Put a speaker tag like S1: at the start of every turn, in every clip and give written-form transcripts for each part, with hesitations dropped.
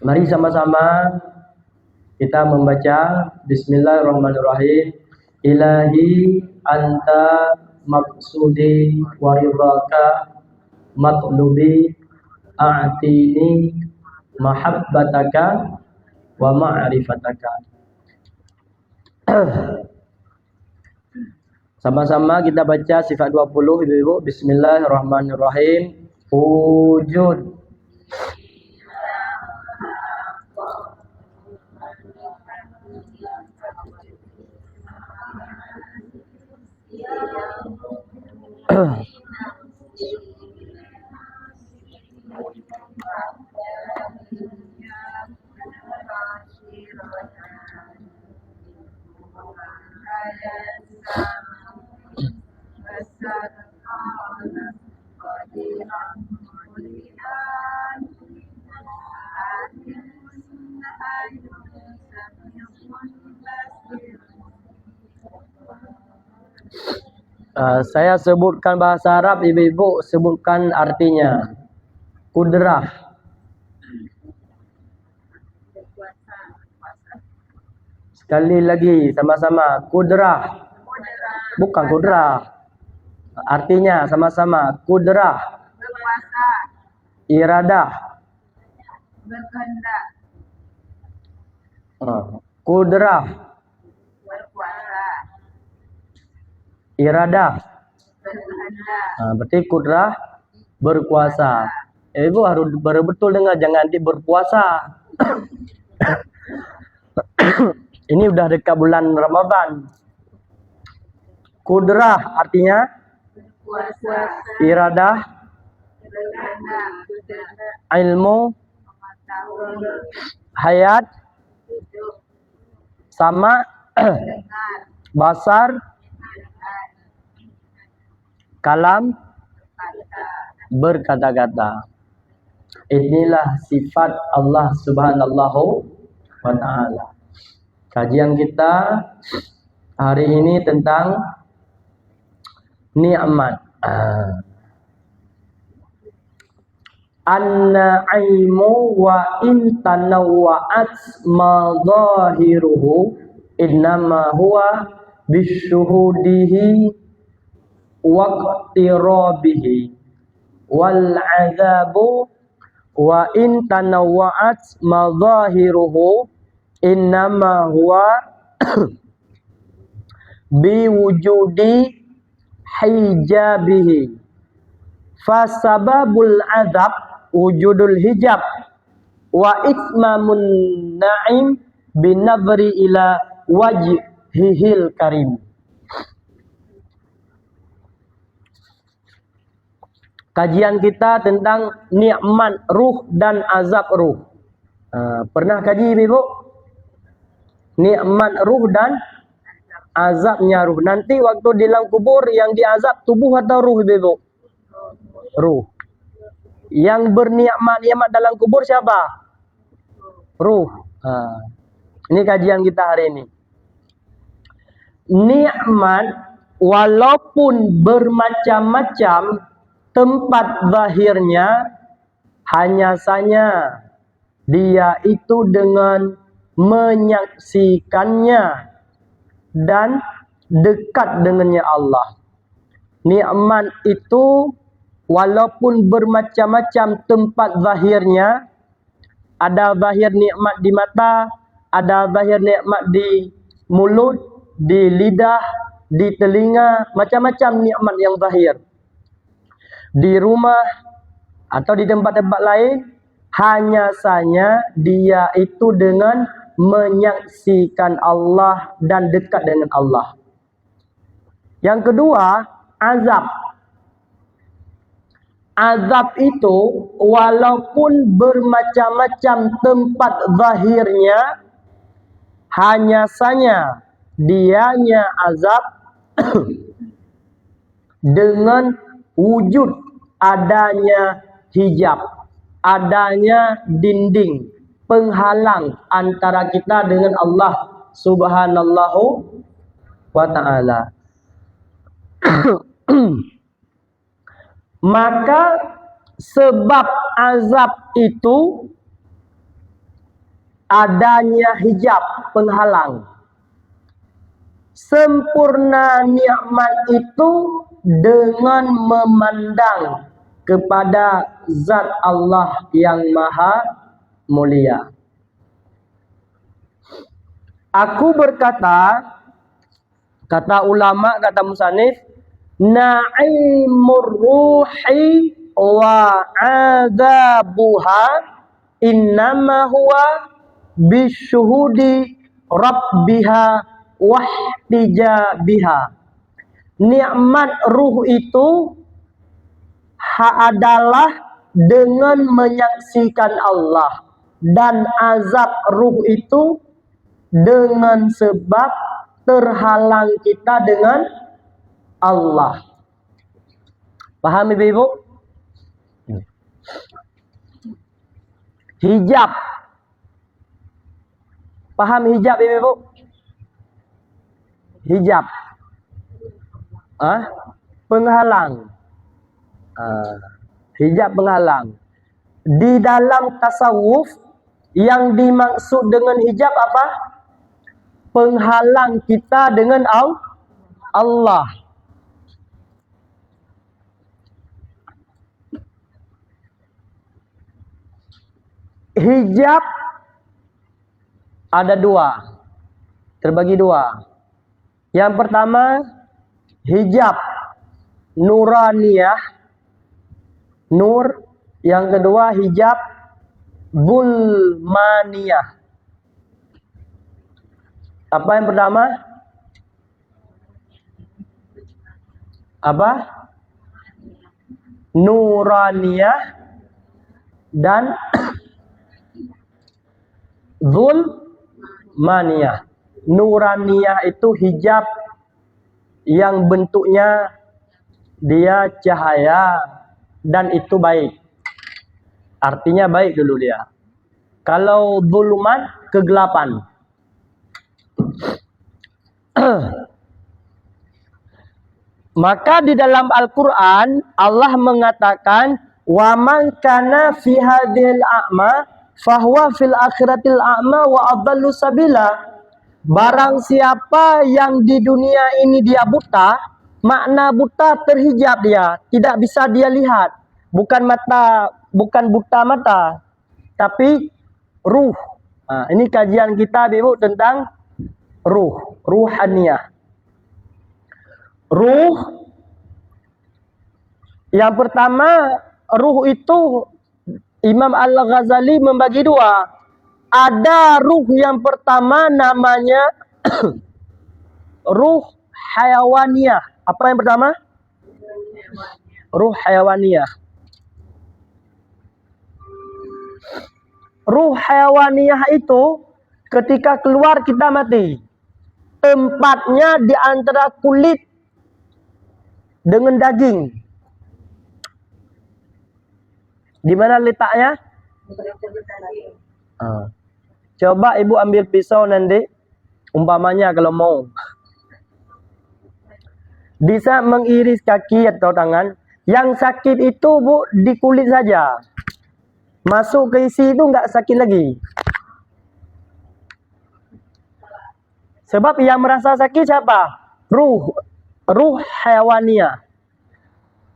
S1: Mari sama-sama kita membaca Bismillahirrahmanirrahim. Ilahi anta maksudi waridhaka matlubi a'tini mahabbataka wa ma'rifataka. Sama-sama kita baca sifat 20 ibu-ibu. Bismillahirrahmanirrahim. Wujud. Saya sebutkan bahasa Arab, ibu-ibu sebutkan artinya. Kudrah. Sekali lagi sama-sama. Kudrah. Bukan kudrah. Artinya sama-sama. Kudrah.
S2: Berkuasa.
S1: Iradah.
S2: Berkehendak.
S1: Kudrah.
S2: Berkuasa.
S1: Iradah.
S2: Berkehendak.
S1: Berarti kudrah berkuasa. Ibu harus betul dengar, jangan nanti berpuasa. Ini udah dekat bulan Ramadan. Kudrah artinya
S2: Berkuasa.
S1: iradah,
S2: Berkehendak.
S1: ilmu,
S2: Mengetahui.
S1: hayat,
S2: Hidup.
S1: sama,
S2: Dengar.
S1: basar,
S2: Melihat.
S1: kalam,
S2: Kata.
S1: berkata-kata. Inilah sifat Allah Subhanahu wa ta'ala. Kajian kita hari ini tentang nikmat. An-na'imu wa in tanawwa'at madhahiruhu innama huwa bisyuhudihi wa iqtirabihi wal 'adzabu wa in tanawwa'at madhahiruhu innama huwa biwujudi hijabihi fasababul 'adzab wujudul hijab wa itmamun na'im binadri ila wajhihil karim. Kajian kita tentang nikmat ruh dan azab ruh. Pernah kaji ibu? Nikmat ruh dan azabnya ruh. Nanti waktu di dalam kubur yang diazab tubuh atau ruh ibu? Ruh. Yang bernikmat dalam kubur siapa? Ruh. Ini kajian kita hari ini. Nikmat walaupun bermacam-macam tempat zahirnya, hanya saja dia itu dengan menyaksikannya dan dekat dengannya Allah. Nikmat itu walaupun bermacam-macam tempat zahirnya, ada zahir nikmat di mata, ada zahir nikmat di mulut, di lidah, di telinga, macam-macam nikmat yang zahir. Di rumah atau di tempat-tempat lain, hanya saja dia itu dengan menyaksikan Allah dan dekat dengan Allah. Yang kedua, azab. Azab itu walaupun bermacam-macam tempat zahirnya, hanya saja dianya azab dengan wujud adanya hijab, adanya dinding penghalang antara kita dengan Allah Subhanahu wa ta'ala. Maka sebab azab itu adanya hijab penghalang. Sempurna nikmat itu dengan memandang kepada zat Allah yang maha mulia. Aku berkata, kata ulama, kata musannif, na'imur ruhi wa adabuha innama huwa bisyuhudi rabbiha wahtijabiha. Nikmat ruh itu adalah dengan menyaksikan Allah, dan azab ruh itu dengan sebab terhalang kita dengan Allah. Paham ibu-ibu? Hijab. Paham hijab ibu-ibu? Hijab. Penghalang. Hijab penghalang. Di dalam tasawuf yang dimaksud dengan hijab apa? Penghalang kita dengan Allah. Hijab ada dua, terbagi dua. Yang pertama, hijab nuraniyah, nur. Yang kedua, hijab zulmaniyah. Apa yang pertama? Apa? Nuraniyah dan zulmaniyah. Nuraniyah itu hijab yang bentuknya dia cahaya dan itu baik. Artinya baik dulu dia. Kalau zuluman, kegelapan. Maka di dalam Al-Quran Allah mengatakan, wa man kana fi hadhil a'ma fahuwa fil akhiratil a'ma wa adallu sabila. Barang siapa yang di dunia ini dia buta, makna buta terhijab dia, tidak bisa dia lihat. Bukan mata, bukan buta mata, tapi ruh. Ini kajian kita Ibu tentang ruh, ruhaniyah. Ruh yang pertama, ruh itu Imam Al-Ghazali membagi dua. Ada ruh yang pertama namanya ruh hayawaniyah. Apa yang pertama? Ruh hayawaniyah. Ruh hayawaniyah itu ketika keluar kita mati. Tempatnya di antara kulit dengan daging. Di mana letaknya? Coba ibu ambil pisau nanti, umpamanya kalau mau, bisa mengiris kaki atau tangan. Yang sakit itu Bu di kulit saja, masuk ke isi itu nggak sakit lagi. Sebab yang merasa sakit siapa? Ruh hayawaniyah.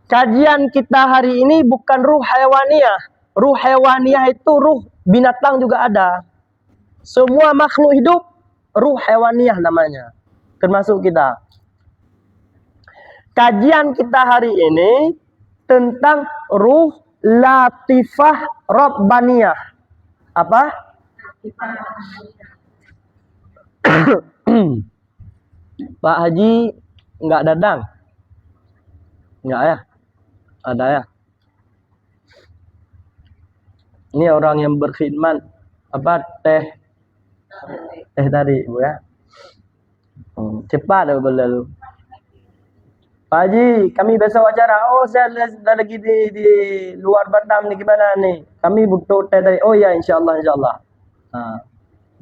S1: Kajian kita hari ini bukan ruh hayawaniyah. Ruh hayawaniyah itu ruh binatang juga ada. Semua makhluk hidup ruh hayawaniyah namanya, termasuk kita. Kajian kita hari ini tentang ruh latifah rabbaniyah. Apa? Pak Haji nggak dadang? Nggak ya? Ada ya? Ini orang yang berkhidmat apa teh tadi Bu ya. Cepat berlalu. Pak Haji, kami besok acara. Oh, saya lagi di luar Batam nih, gimana nih? Kami butuh teh tarik. Oh ya, insyaallah.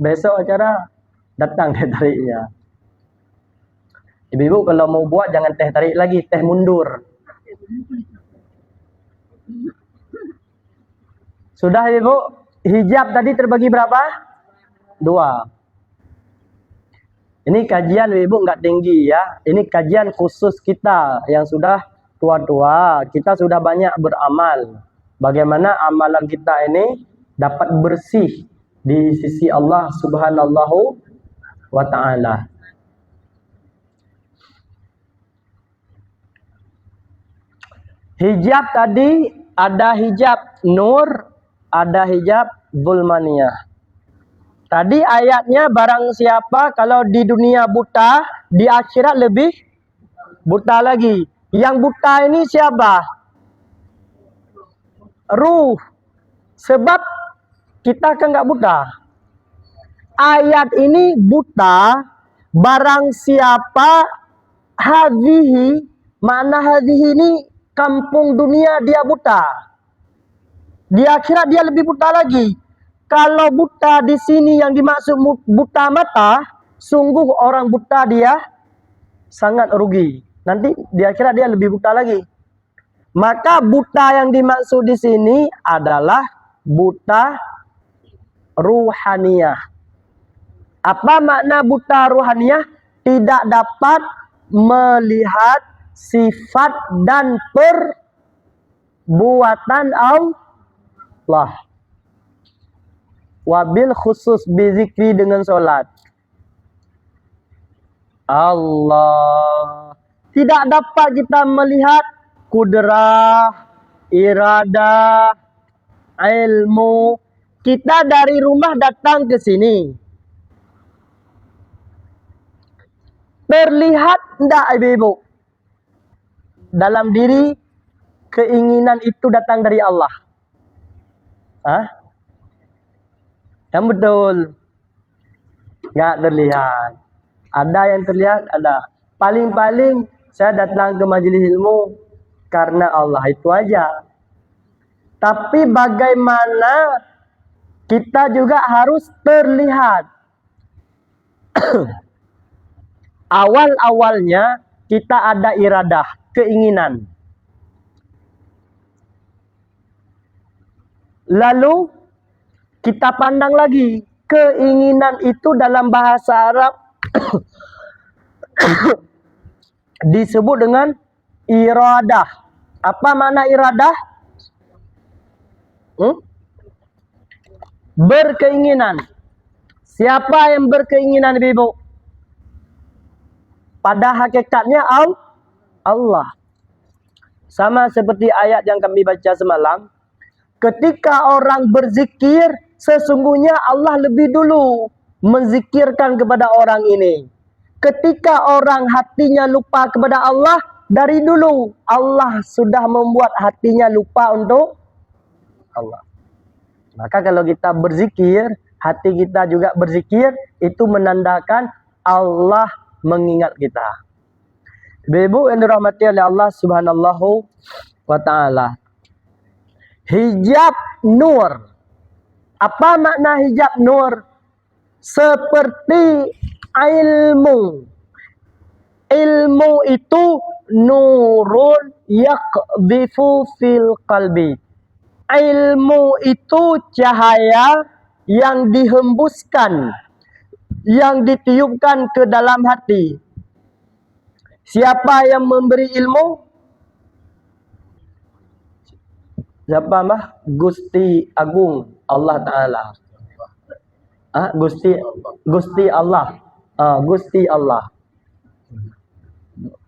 S1: Besok acara datang teh tariknya. Ibu-ibu kalau mau buat jangan teh tarik lagi, teh mundur. Sudah Ibu? Hijab tadi terbagi berapa? 2. Ini kajian Ibu nggak tinggi ya. Ini kajian khusus kita yang sudah tua-tua. Kita sudah banyak beramal. Bagaimana amalan kita ini dapat bersih di sisi Allah Subhanahu wa ta'ala. Hijab tadi ada hijab nur, ada hijab zulmaniyah. Tadi ayatnya barang siapa kalau di dunia buta, di akhirat lebih buta lagi. Yang buta ini siapa? Ruh. Sebab kita kan nggak buta. Ayat ini buta barang siapa hadhihi, makna hadhihi ini kampung dunia dia buta. Di akhirat dia lebih buta lagi. Kalau buta di sini yang dimaksud buta mata, sungguh orang buta dia sangat rugi. Nanti di akhirat dia lebih buta lagi. Maka buta yang dimaksud di sini adalah buta ruhaniyah. Apa makna buta ruhaniyah? Tidak dapat melihat sifat dan perbuatan Allah. Wabil khusus bizikri dengan solat. Allah. Tidak dapat kita melihat kudrah, iradah, ilmu. Kita dari rumah datang ke sini. Terlihat tidak ibu-ibu? Dalam diri keinginan itu datang dari Allah. Hah? Yang betul. Nggak terlihat. Ada yang terlihat, ada. Paling-paling saya datang ke majelis ilmu karena Allah, itu aja. Tapi bagaimana kita juga harus terlihat. Awal-awalnya kita ada iradah, keinginan. Lalu kita pandang lagi, keinginan itu dalam bahasa Arab disebut dengan iradah. Apa makna iradah? Berkeinginan. Siapa yang berkeinginan, ibu? Pada hakikatnya Allah. Sama seperti ayat yang kami baca semalam. Ketika orang berzikir, sesungguhnya Allah lebih dulu menzikirkan kepada orang ini. Ketika orang hatinya lupa kepada Allah, dari dulu Allah sudah membuat hatinya lupa untuk Allah. Maka kalau kita berzikir, hati kita juga berzikir, itu menandakan Allah mengingat kita. Ibu yang dirahmati oleh Allah Subhanahu wa ta'ala. Hijab nur. Apa makna hijab nur? Seperti ilmu. Ilmu itu nurun yaqdhifu fil qalbi. Ilmu itu cahaya yang dihembuskan, yang ditiupkan ke dalam hati. Siapa yang memberi ilmu? Siapa mbah? Gusti Agung Allah Ta'ala. Gusti Allah. Gusti Allah.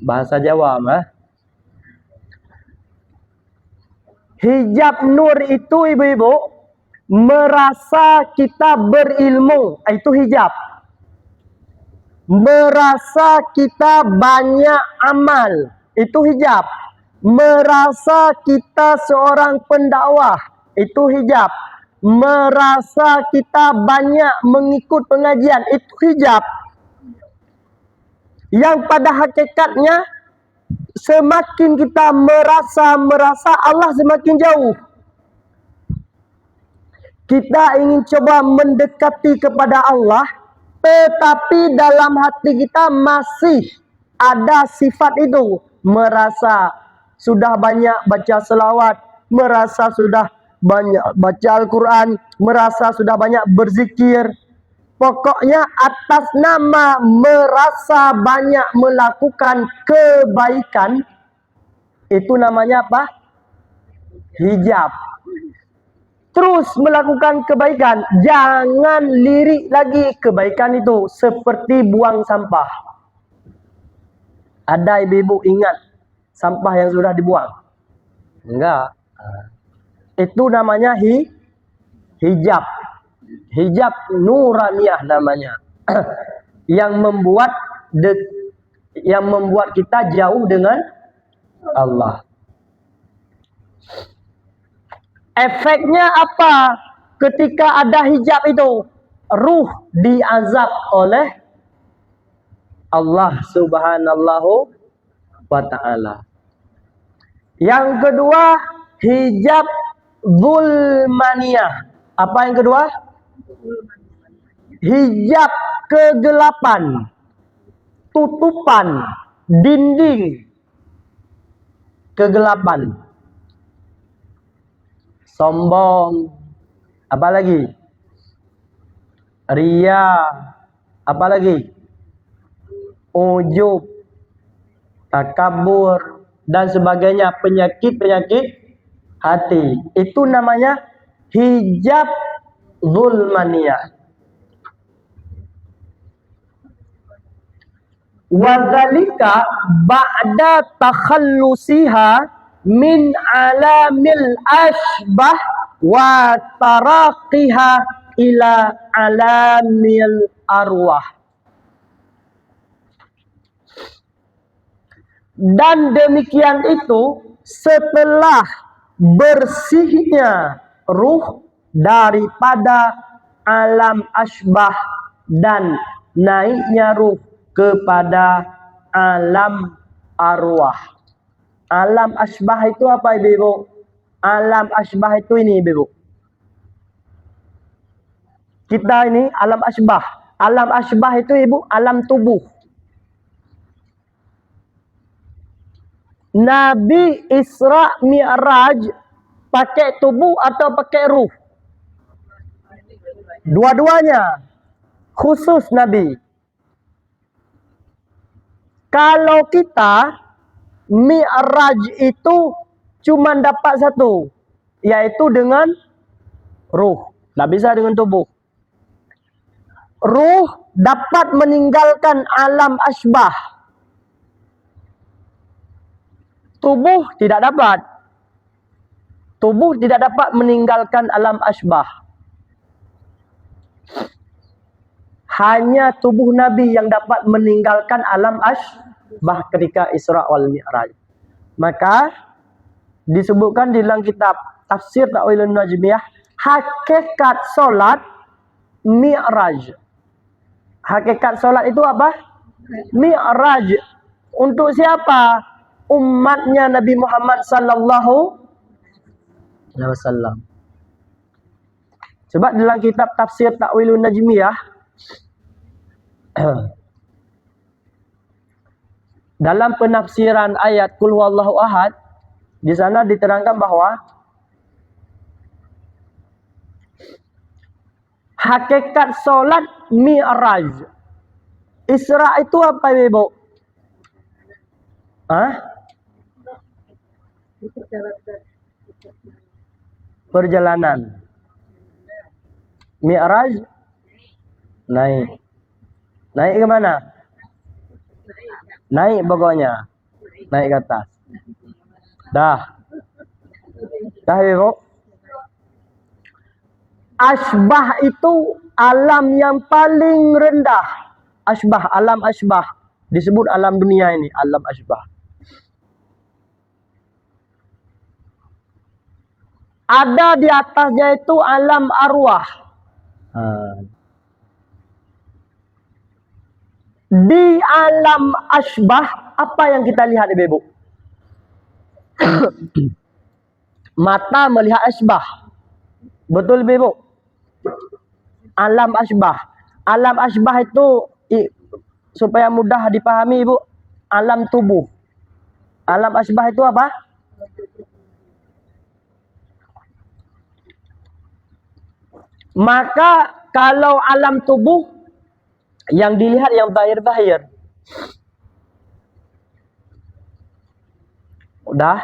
S1: Bahasa Jawa mbah. Hijab nur itu ibu-ibu, merasa kita berilmu. Itu hijab. Merasa kita banyak amal. Itu hijab. Merasa kita seorang pendakwah, itu hijab. Merasa kita banyak mengikut pengajian, itu hijab. Yang pada hakikatnya semakin kita merasa Allah semakin jauh. Kita ingin coba mendekati kepada Allah, tetapi dalam hati kita masih ada sifat itu, merasa sudah banyak baca selawat, merasa sudah banyak baca Al-Quran, merasa sudah banyak berzikir. Pokoknya atas nama merasa banyak melakukan kebaikan, itu namanya apa? Hijab. Terus melakukan kebaikan, jangan lirik lagi kebaikan itu seperti buang sampah. Ada ibu-ibu ingat sampah yang sudah dibuang? Enggak. Itu namanya hijab. Hijab nuraniyah namanya. yang membuat kita jauh dengan Allah. Efeknya apa? Ketika ada hijab itu, ruh diazab oleh Allah Subhanahu wa ta'ala. Yang kedua, hijab zulmaniyah. Apa yang kedua? Hijab kegelapan, tutupan, dinding kegelapan. Sombong, apa lagi? Ria, apa lagi? Ujub, takabur, dan sebagainya, penyakit-penyakit hati. Itu namanya hijab zulmaniyah. Wadzalika ba'da takhallusiha min alamil ashbah wa taraqiha ila alamil arwah. Dan demikian itu setelah bersihnya ruh daripada alam ashbah dan naiknya ruh kepada alam arwah. Alam ashbah itu apa ibu? Alam ashbah itu ini ibu. Kita ini alam ashbah. Alam ashbah itu ibu alam tubuh. Nabi Isra Mi'raj pakai tubuh atau pakai ruh? Dua-duanya. Khusus Nabi. Kalau kita Mi'raj itu cuma dapat satu, yaitu dengan ruh. Tidak bisa dengan tubuh. Ruh dapat meninggalkan alam ashbah. Tubuh tidak dapat. Tubuh tidak dapat meninggalkan alam ashbah. Hanya tubuh Nabi yang dapat meninggalkan alam ashbah ketika Isra wal Mi'raj. Maka disebutkan di dalam kitab Tafsir Ta'wilun Najmiyah, hakikat solat Mi'raj. Hakikat solat itu apa? Mi'raj. Untuk siapa? Umatnya Nabi Muhammad sallallahu alaihi wasallam. Sebab dalam kitab Tafsir Ta'wilun Najmiyah, dalam penafsiran ayat Qul huwallahu ahad, di sana diterangkan bahwa hakikat solat Mi'raj. Isra itu apa ibu? Perjalanan. Mi'raj naik. Naik ke mana? Naik pokoknya. Naik ke atas. Dah. Dah ibu. Ashbah itu alam yang paling rendah. Ashbah, alam ashbah. Disebut alam dunia ini, alam ashbah. Ada di atasnya itu alam arwah. Di alam ashbah, apa yang kita lihat ibu? Mata melihat ashbah. Betul ibu? Alam ashbah. Alam ashbah itu supaya mudah dipahami ibu, alam tubuh. Alam ashbah itu apa? Maka kalau alam tubuh Yang dilihat yang zahir-zahir. Udah.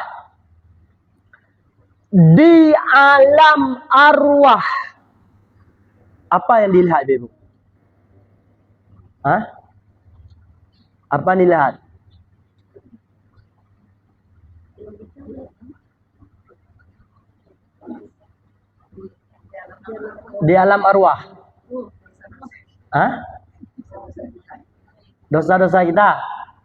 S1: Di alam arwah. Apa yang dilihat, Ibu? Hah? Apa yang dilihat? Di alam arwah. Hah? Dosa-dosa kita?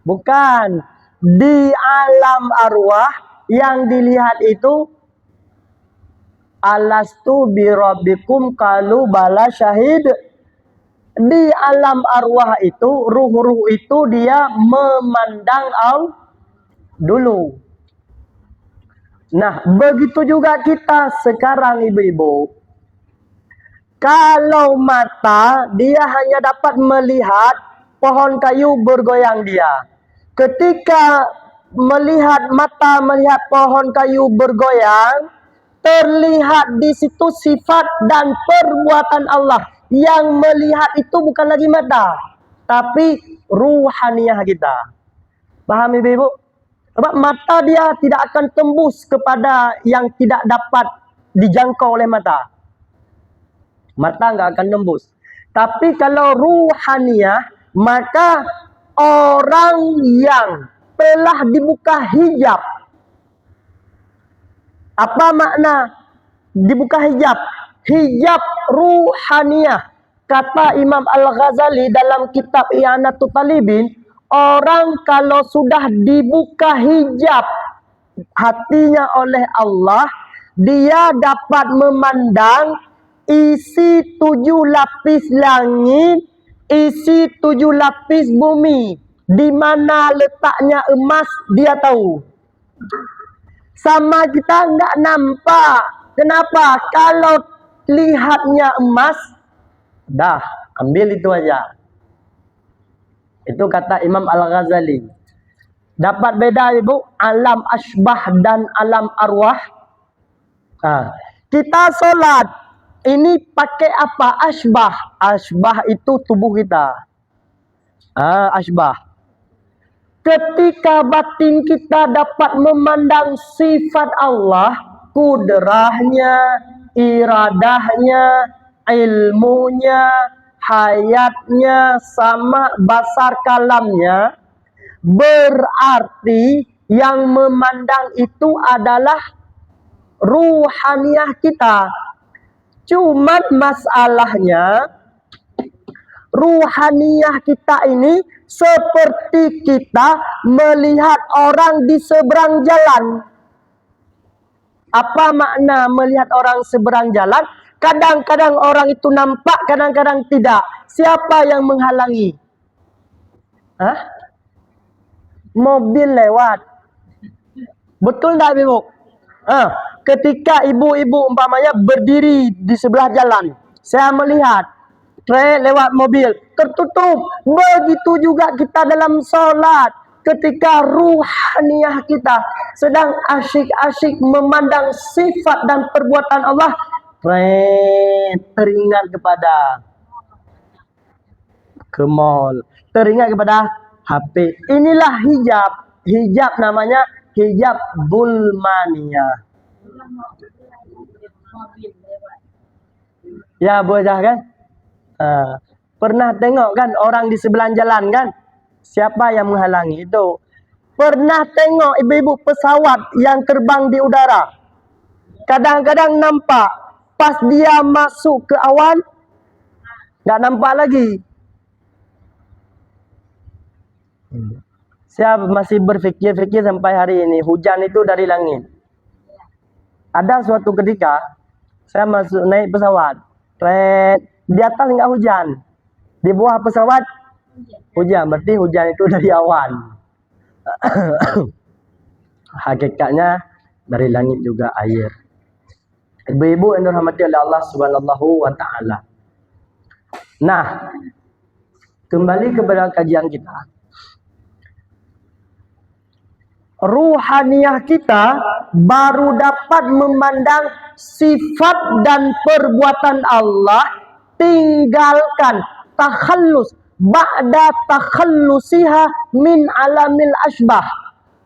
S1: Bukan. Di alam arwah yang dilihat itu alastu birabbikum qalu bala syahid. Di alam arwah itu ruh-ruh itu dia memandang dulu. Nah, begitu juga kita sekarang ibu-ibu. Kalau mata dia hanya dapat melihat pohon kayu bergoyang dia. Ketika melihat pohon kayu bergoyang, terlihat di situ sifat dan perbuatan Allah. Yang melihat itu bukan lagi mata, tapi ruhaniyah kita. Paham ibu-ibu? Sebab mata dia tidak akan tembus kepada yang tidak dapat dijangkau oleh mata. Mata nggak akan tembus. Tapi kalau ruhaniyah, maka orang yang telah dibuka hijab. Apa makna dibuka hijab? Hijab ruhaniyah. Kata Imam Al-Ghazali dalam kitab I'anatul Talibin, orang kalau sudah dibuka hijab hatinya oleh Allah, dia dapat memandang isi 7 lapis langit, isi 7 lapis bumi. Di mana letaknya emas dia tahu. Sama kita nggak nampak. Kenapa? Kalau lihatnya emas, dah ambil itu aja. Itu kata Imam Al-Ghazali. Dapat beda ibu, alam asbah dan alam arwah. Kita solat, ini pakai apa? Asbah. Asbah itu tubuh kita. Asbah. Ketika batin kita dapat memandang sifat Allah, kudrahnya, iradahnya, ilmunya, hayatnya, sama basar kalamnya, berarti yang memandang itu adalah ruhaniyah kita. Cuman masalahnya, ruhaniyah kita ini seperti kita melihat orang di seberang jalan. Apa makna melihat orang seberang jalan? Kadang-kadang orang itu nampak, kadang-kadang tidak. Siapa yang menghalangi? Mobil lewat. Betul tak ibu? Ketika ibu-ibu umpamanya berdiri di sebelah jalan, saya melihat lewat mobil tertutup. Begitu juga kita dalam solat. Ketika ruhaniyah kita sedang asyik-asyik memandang sifat dan perbuatan Allah, teringat kepada ke mall, teringat kepada HP. Inilah hijab. Hijab namanya hijab bulmaniyah. Ya bocah kan? Pernah tengok kan orang di sebelah jalan kan? Siapa yang menghalangi itu? Pernah tengok ibu-ibu pesawat yang terbang di udara? Kadang-kadang nampak, pas dia masuk ke awan, nggak nampak lagi. Saya masih berfikir-fikir sampai hari ini, hujan itu dari langit. Ada suatu ketika, saya naik pesawat, di atas nggak hujan, di bawah pesawat hujan, berarti hujan itu dari awan. Hakikatnya dari langit juga air. Ibu-ibu yang dirahmati oleh Allah Subhanahu wa taala. Nah, kembali kepada kajian kita. Ruhaniyah kita baru dapat memandang sifat dan perbuatan Allah, tinggalkan takhallus, ba'da takhallusiha min alamil asbah.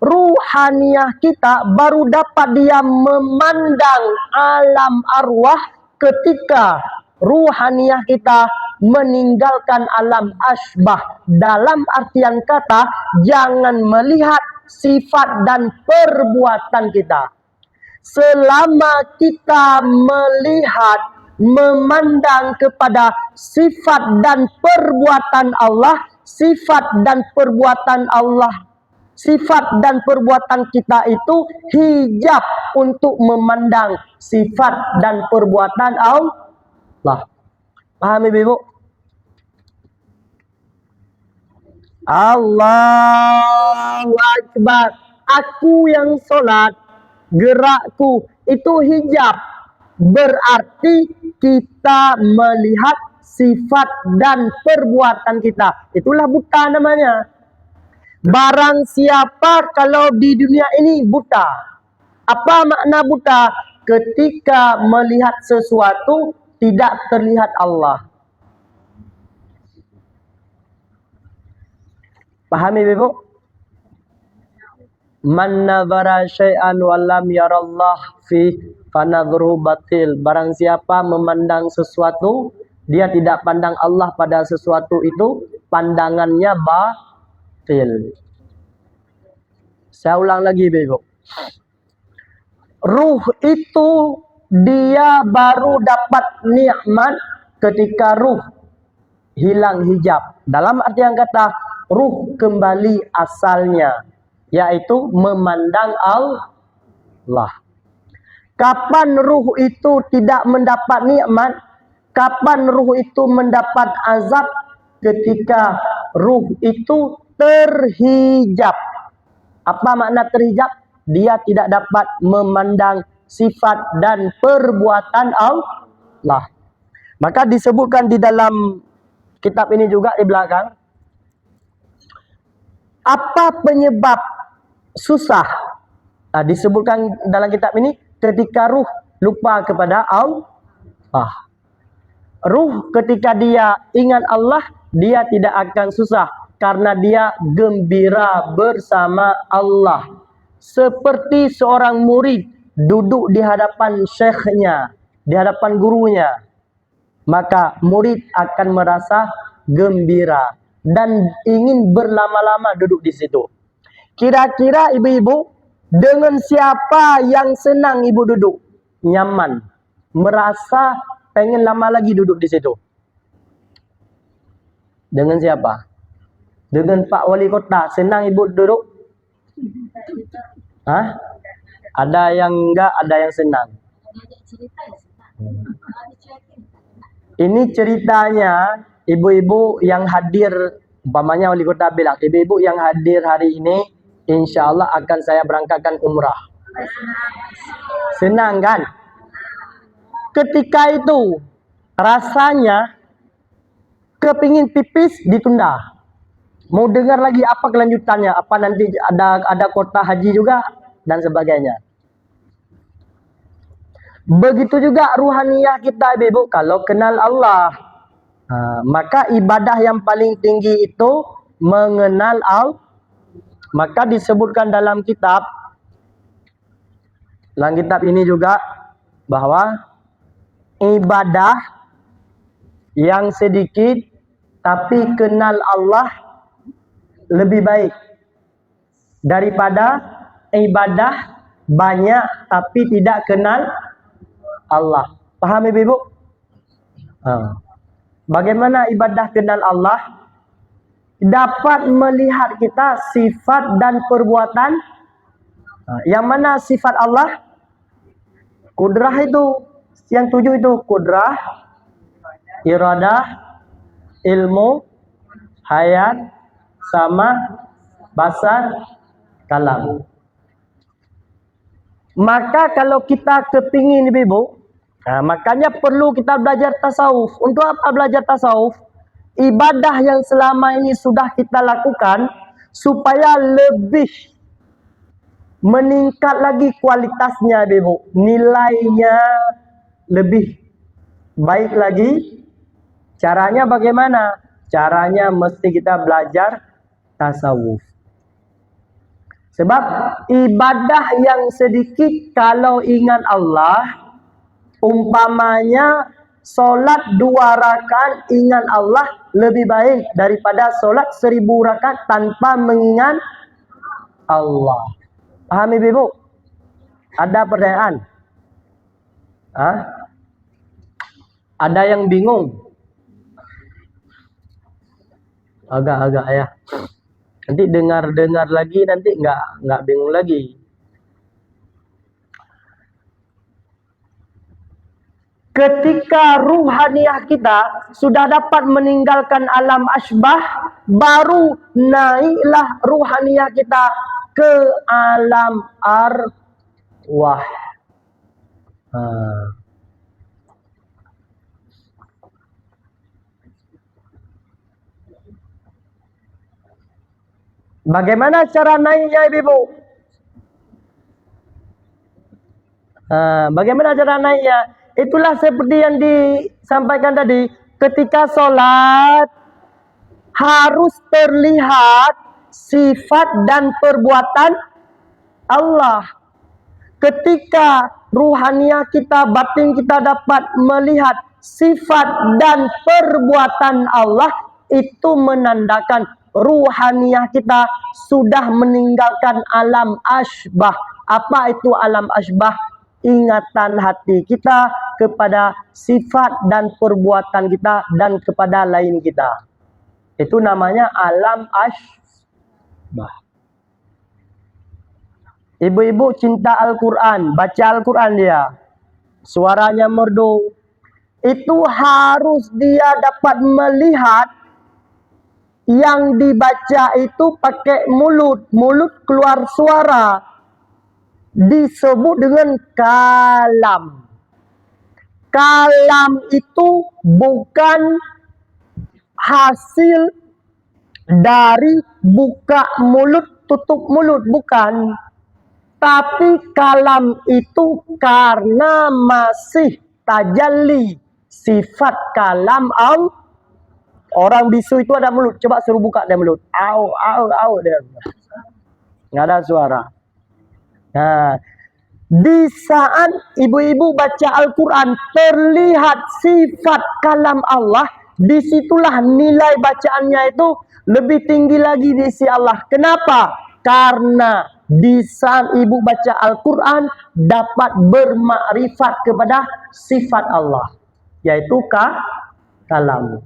S1: Ruhaniyah kita baru dapat dia memandang alam arwah ketika ruhaniyah kita meninggalkan alam asbah. Dalam artian kata, jangan melihat sifat dan perbuatan kita. Selama kita melihat, memandang kepada sifat dan perbuatan Allah, sifat dan perbuatan Allah, sifat dan perbuatan kita itu hijab untuk memandang sifat dan perbuatan Allah. Paham ibu? Allahu Akbar. Aku yang solat, gerakku itu hijab. Berarti kita melihat sifat dan perbuatan kita. Itulah buta namanya. Barang siapa kalau di dunia ini buta. Apa makna buta? Ketika melihat sesuatu tidak terlihat Allah. Pahami ibu? Man nazara syai'an wa lam yarallah fi fanadhruhu batil. Barang siapa memandang sesuatu, dia tidak pandang Allah pada sesuatu itu, pandangannya batil. Saya ulang lagi ibu. Ruh itu dia baru dapat nikmat ketika ruh hilang hijab. Dalam artian kata, ruh kembali asalnya, yaitu memandang Allah. Kapan ruh itu tidak mendapat nikmat? Kapan ruh itu mendapat azab? Ketika ruh itu terhijab. Apa makna terhijab? Dia tidak dapat memandang sifat dan perbuatan Allah. Maka disebutkan di dalam kitab ini juga di belakang, apa penyebab susah? Nah, disebutkan dalam kitab ini ketika ruh lupa kepada Allah. Ruh ketika dia ingat Allah, dia tidak akan susah karena dia gembira bersama Allah. Seperti seorang murid duduk di hadapan syekhnya, di hadapan gurunya, maka murid akan merasa gembira dan ingin berlama-lama duduk di situ. Kira-kira ibu-ibu, dengan siapa yang senang ibu duduk? Nyaman, merasa pengen lama lagi duduk di situ. Dengan siapa? Dengan Pak Wali Kota, senang ibu duduk? Hah? Ada yang enggak, ada yang senang. Ini ceritanya ibu-ibu yang hadir, umpamanya Wali Kota bilang, ibu-ibu yang hadir hari ini, insya Allah akan saya berangkatkan umrah. Senang kan? Ketika itu rasanya kepingin pipis ditunda. Mau dengar lagi apa kelanjutannya, apa nanti ada kota haji juga dan sebagainya. Begitu juga ruhaniyah kita ibu, kalau kenal Allah, maka ibadah yang paling tinggi itu mengenal Allah. Maka disebutkan dalam kitab ini juga bahwa ibadah yang sedikit tapi kenal Allah lebih baik daripada ibadah banyak tapi tidak kenal Allah. Paham ibu? Bagaimana ibadah kenal Allah? Dapat melihat kita sifat dan perbuatan. Yang mana sifat Allah? Kudrah itu. Yang 7 itu kudrah, iradah, ilmu, hayat, sama, basar, kalam. Maka kalau kita kepingin ibu, makanya perlu kita belajar tasawuf. Untuk apa belajar tasawuf? Ibadah yang selama ini sudah kita lakukan supaya lebih meningkat lagi kualitasnya ibu, nilainya lebih baik lagi. Caranya bagaimana? Caranya mesti kita belajar tasawuf. Sebab ibadah yang sedikit kalau ingat Allah, umpamanya solat 2 rakaat ingat Allah lebih baik daripada solat 1000 rakaat tanpa mengingat Allah. Paham ibu? Ada pertanyaan? Hah? Ada yang bingung? Agak-agak ya. Nanti dengar lagi, nanti nggak bingung lagi. Ketika ruhaniah kita sudah dapat meninggalkan alam asbah, baru naiklah ruhaniah kita ke alam arwah. Bagaimana cara naiknya ibu? Bagaimana cara naiknya? Itulah seperti yang disampaikan tadi. Ketika sholat harus terlihat sifat dan perbuatan Allah. Ketika ruhaniah kita, batin kita dapat melihat sifat dan perbuatan Allah, itu menandakan ruhaniah kita sudah meninggalkan alam asbah. Apa itu alam asbah? Ingatan hati kita kepada sifat dan perbuatan kita dan kepada lain kita. Itu namanya alam asbah. Ibu-ibu cinta Al-Quran, baca Al-Quran dia. Suaranya merdu. Itu harus dia dapat melihat yang dibaca itu pakai mulut. Mulut keluar suara. Disebut dengan kalam. Kalam itu bukan hasil dari buka mulut, tutup mulut. Bukan. Tapi kalam itu karena masih tajalli sifat kalam Allah. Orang bisu itu ada mulut. Coba suruh buka dia mulut. Au, au, au dia. Nggak ada suara. Nah, di saat ibu-ibu baca Al-Quran terlihat sifat kalam Allah, disitulah nilai bacaannya itu lebih tinggi lagi di sisi Allah. Kenapa? Karena di saat ibu baca Al-Quran dapat bermakrifat kepada sifat Allah, yaitu kalam.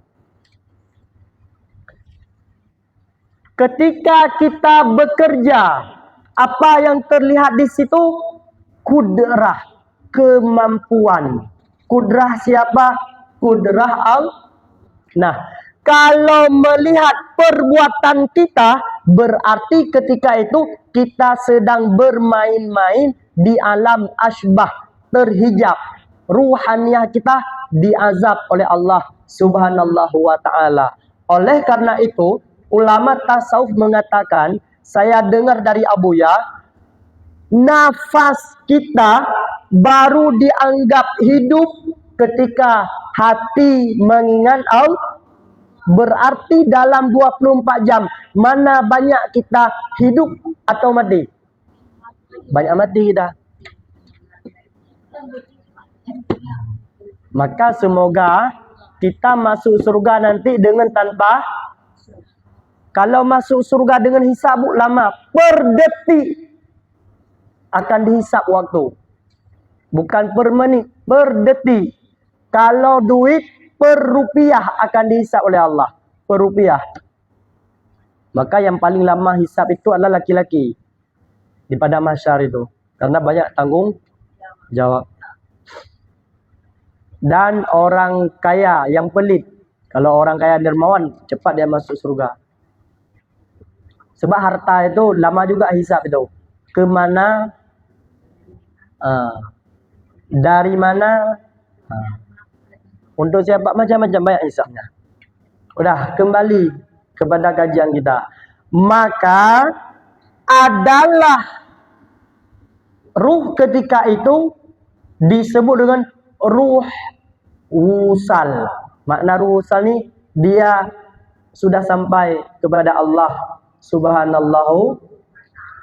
S1: Ketika kita bekerja, apa yang terlihat di situ? Kudrah, kemampuan. Kudrah siapa? Kudrah Allah. Nah, kalau melihat perbuatan kita, berarti ketika itu kita sedang bermain-main di alam asbah, terhijab. Ruhaniah kita diazab oleh Allah Subhanallahu wa ta'ala. Oleh karena itu, ulama tasawuf mengatakan, saya dengar dari Abuya, nafas kita baru dianggap hidup ketika hati mengingat Allah. Berarti dalam 24 jam, mana banyak kita hidup atau mati? Banyak mati kita. Maka semoga kita masuk surga nanti dengan tanpa. Kalau masuk surga dengan hisab lama, per detik akan dihisap waktu. Bukan per menit, per detik. Kalau duit, per rupiah akan dihisap oleh Allah. Per rupiah. Maka yang paling lama hisap itu adalah laki-laki. Di padang mahsyar itu. Karena banyak tanggung jawab. Dan orang kaya yang pelit. Kalau orang kaya dermawan, cepat dia masuk surga. Sebab harta itu lama juga hisap itu. Kemana? Dari mana? Untuk siapa? Macam-macam banyak hisapnya. Udah, kembali kepada kajian kita. Maka adalah ruh ketika itu disebut dengan ruh wusal. Makna ruh wusal ni dia sudah sampai kepada Allah Subhanallahu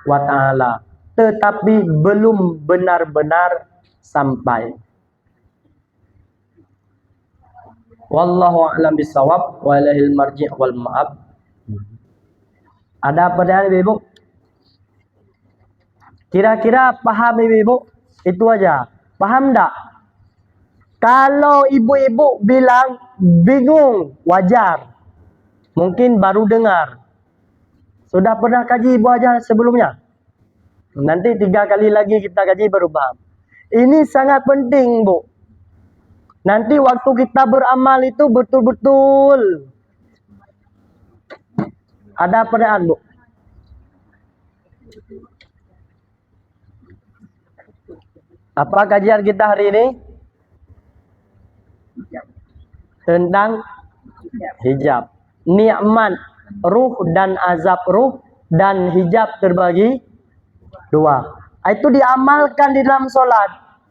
S1: wa ta'ala, tetapi belum benar-benar sampai. Wallahu a'lam bishawab wa ilaihil marji' wal ma'ab. Ada pertanyaan Ibu? Kira-kira paham Ibu? Itu aja. Paham tak? Kalau ibu-ibu bilang bingung, wajar. Mungkin baru dengar. Sudah pernah kaji Ibu aja sebelumnya? Nanti 3 kali lagi kita kaji baru paham. Ini sangat penting, Bu. Nanti waktu kita beramal itu betul-betul. Ada pertanyaan, Bu? Apa kajian kita hari ini? Tentang hijab. Nikmat ruh dan azab ruh dan hijab terbagi 2. Itu diamalkan di dalam solat.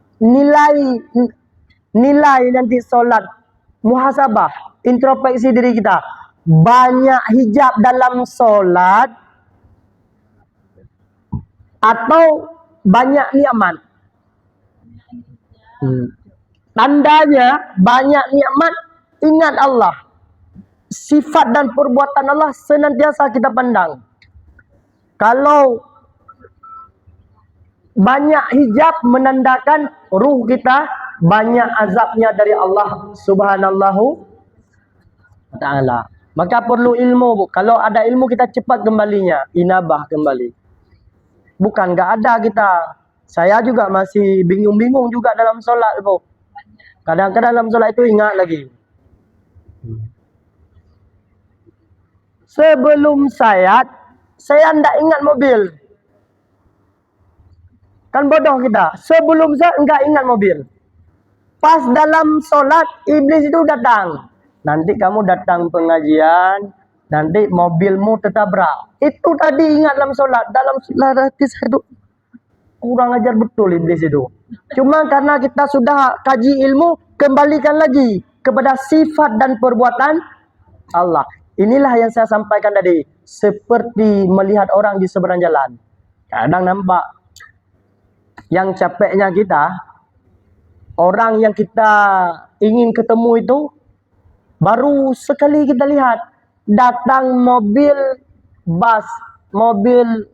S1: Nilai nanti solat, muhasabah, introspeksi diri kita. Banyak hijab dalam solat atau banyak nikmat? Tandanya banyak nikmat, ingat Allah. Sifat dan perbuatan Allah senantiasa kita pandang. Kalau banyak hijab menandakan ruh kita banyak azabnya dari Allah Subhanallahu wa ta'ala. Maka perlu ilmu, Bu. Kalau ada ilmu kita cepat kembalinya, inabah kembali. Bukan enggak ada kita. Saya juga masih bingung-bingung juga dalam solat, Bu. Kadang-kadang dalam solat itu ingat lagi. Sebelum saya enggak ingat mobil. Kan bodoh kita. Sebelum saya enggak ingat mobil. Pas dalam solat, iblis itu datang. Nanti kamu datang pengajian, nanti mobilmu tertabrak. Itu tadi ingat dalam solat. Dalam solat itu kurang ajar betul iblis itu. Cuma karena kita sudah kaji ilmu, kembalikan lagi kepada sifat dan perbuatan Allah. Inilah yang saya sampaikan tadi. Seperti melihat orang di seberang jalan. Kadang nampak yang capeknya kita, orang yang kita ingin ketemu itu, baru sekali kita lihat, datang mobil bus, mobil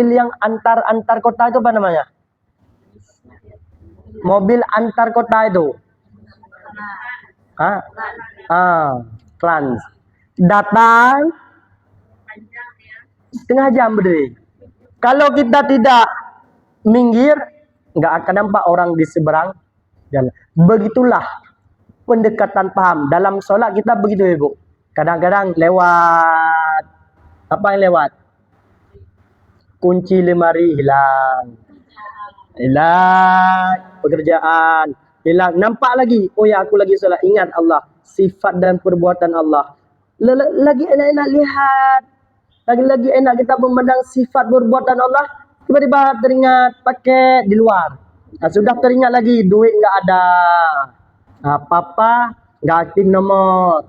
S1: yang antar kota itu apa namanya? Mobil antar kota itu. Trans. Datang setengah jam berdiri. Kalau kita tidak minggir, nggak akan nampak orang di seberang jalan. Begitulah pendekatan paham. Dalam solat kita begitu, Ibu. Kadang-kadang lewat, apa yang lewat? Kunci lemari hilang. Hilang pekerjaan. Hilang. Nampak lagi. Oh ya, aku lagi solat. Ingat Allah. Sifat dan perbuatan Allah. Lagi enak-enak lihat. Lagi-lagi enak kita memandang sifat perbuatan Allah. Tiba-tiba teringat pakai di luar. Sudah teringat lagi duit nggak ada. Apa-apa nggak aktif nomor.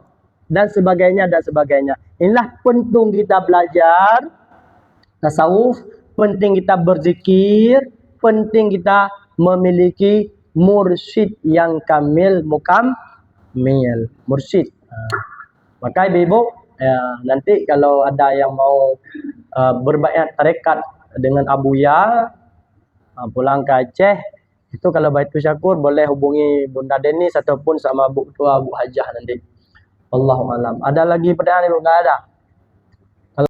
S1: Dan sebagainya, dan sebagainya. Inilah penting kita belajar tasawuf. Penting kita berzikir. Penting kita memiliki mursyid yang kamil, mukamil. Mursyid. Maka ibu-ibu, nanti kalau ada yang mau berbaiat tarekat dengan Abuya, pulang ke Aceh, itu kalau Baitul Syakur boleh hubungi Bunda Denis ataupun sama Bu Tua Bu Hajah nanti. Wallahu alam. Ada lagi pertanyaan Ibu? Enggak ada.